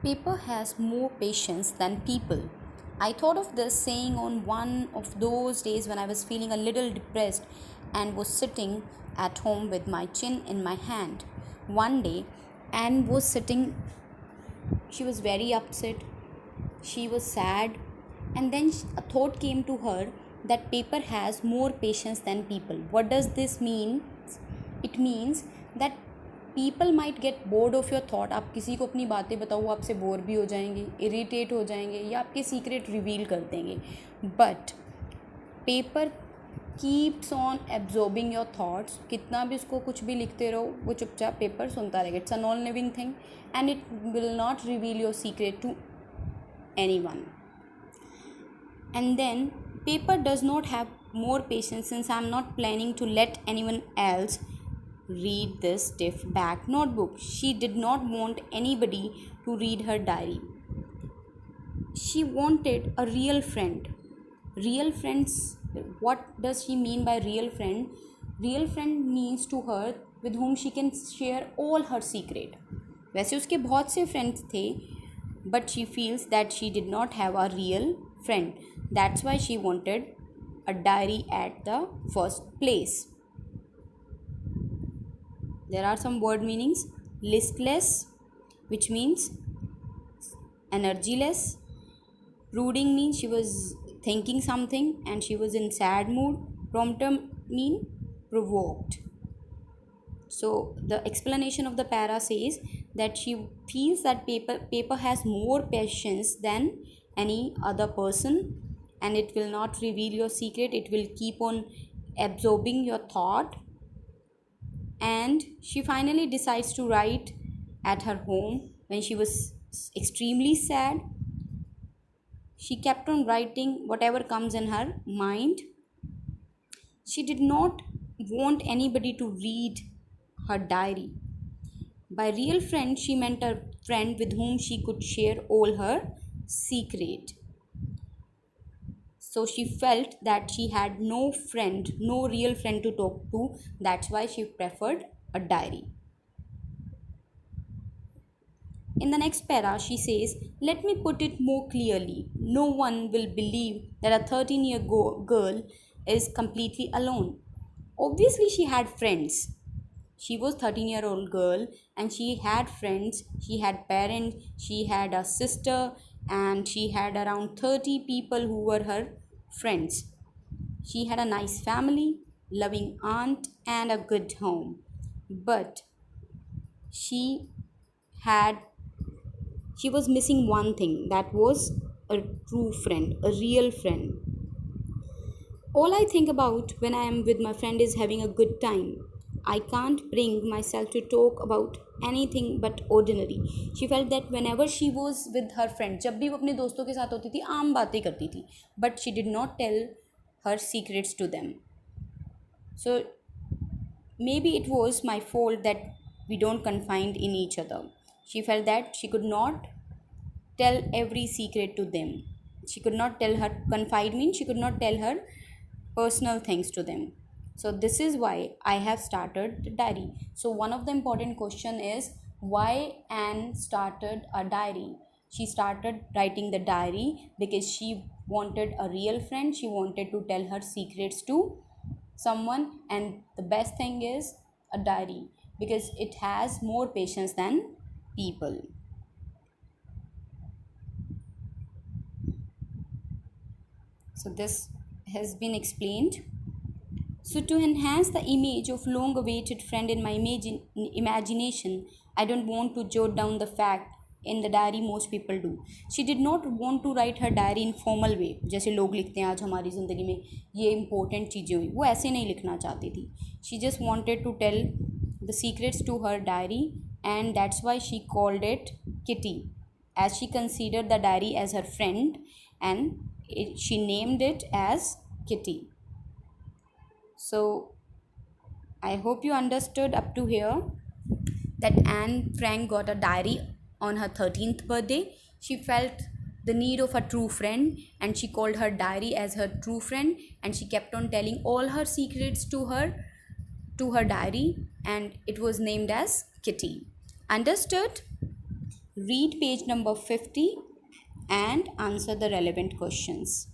Paper has more patience than people. I thought of this saying on one of those days when I was feeling a little depressed and was sitting at home with my chin in my hand. One day, Anne was sitting, she was very upset, she was sad, and then a thought came to her that paper has more patience than people. What does this mean? It means that people might get bored of your thought. आप किसी को अपनी बातें बताओ, वो आपसे bore भी हो जाएंगे, इरिटेट हो जाएंगे या आपके सीक्रेट रिवील कर देंगे. But paper keeps on absorbing your thoughts. कितना भी उसको कुछ भी लिखते रहो, वो चुपचाप पेपर सुनता रहेगा. It's a non living thing and it will not reveal your secret to anyone. And then paper does not have more patience since I'm not planning to let anyone else read this stiff back notebook. She did not want anybody to read her diary. She wanted a real friend. Real friends, what does she mean by real friend? Real friend means to her with whom she can share all her secret. वैसे उसके बहुत से friends थे, but she feels that she did not have a real friend. That's why she wanted a diary at the first place. There are some word meanings. Listless, which means energyless. Brooding means she was thinking something and she was in sad mood. Prompter mean provoked. So the explanation of the para says that she feels that paper has more patience than any other person, and it will not reveal your secret. It will keep on absorbing your thought. And she finally decides to write at her home when she was extremely sad. She kept on writing whatever comes in her mind. She did not want anybody to read her diary. By real friend, she meant a friend with whom she could share all her secret. So she felt that she had no friend, no real friend to talk to. That's why she preferred a diary. In the next para, she says, let me put it more clearly. No one will believe that a 13-year girl is completely alone. Obviously, she had friends. She was 13-year-old girl and she had friends, she had parents, she had a sister, and she had around 30 people who were her friends. She had a nice family, loving aunt, and a good home. But she had she was missing one thing, that was a true friend, a real friend. All I think about when I am with my friend is having a good time. I can't bring myself to talk about anything but ordinary. She felt that whenever she was with her friend, जब भी वो अपने दोस्तों के साथ होती थी, आम बातें करती थी, but she did not tell her secrets to them. So maybe it was my fault that we don't confide in each other. She felt that she could not tell every secret to them. She could not tell her, confide means she could not tell her personal things to them. So this is why I have started the diary. So one of the important question is why Anne started a diary. She started writing the diary because she wanted a real friend. She wanted to tell her secrets to someone, and the best thing is a diary because it has more patience than people. So this has been explained. So to enhance the image of long-awaited friend in my imagination, I don't want to jot down the fact in the diary most people do. She did not want to write her diary in formal way. जैसे लोग लिखते हैं आज हमारी ज़िंदगी में ये important चीज़ें हुई, वो ऐसे नहीं लिखना चाहती थी. She just wanted to tell the secrets to her diary, and that's why she called it Kitty, as she considered the diary as her friend, and she named it as Kitty. So I hope you understood up to here that Anne Frank got a diary on her 13th birthday. She felt the need of a true friend and she called her diary as her true friend, and she kept on telling all her secrets to her diary, and it was named as Kitty. Understood? read page number 50 and answer the relevant questions.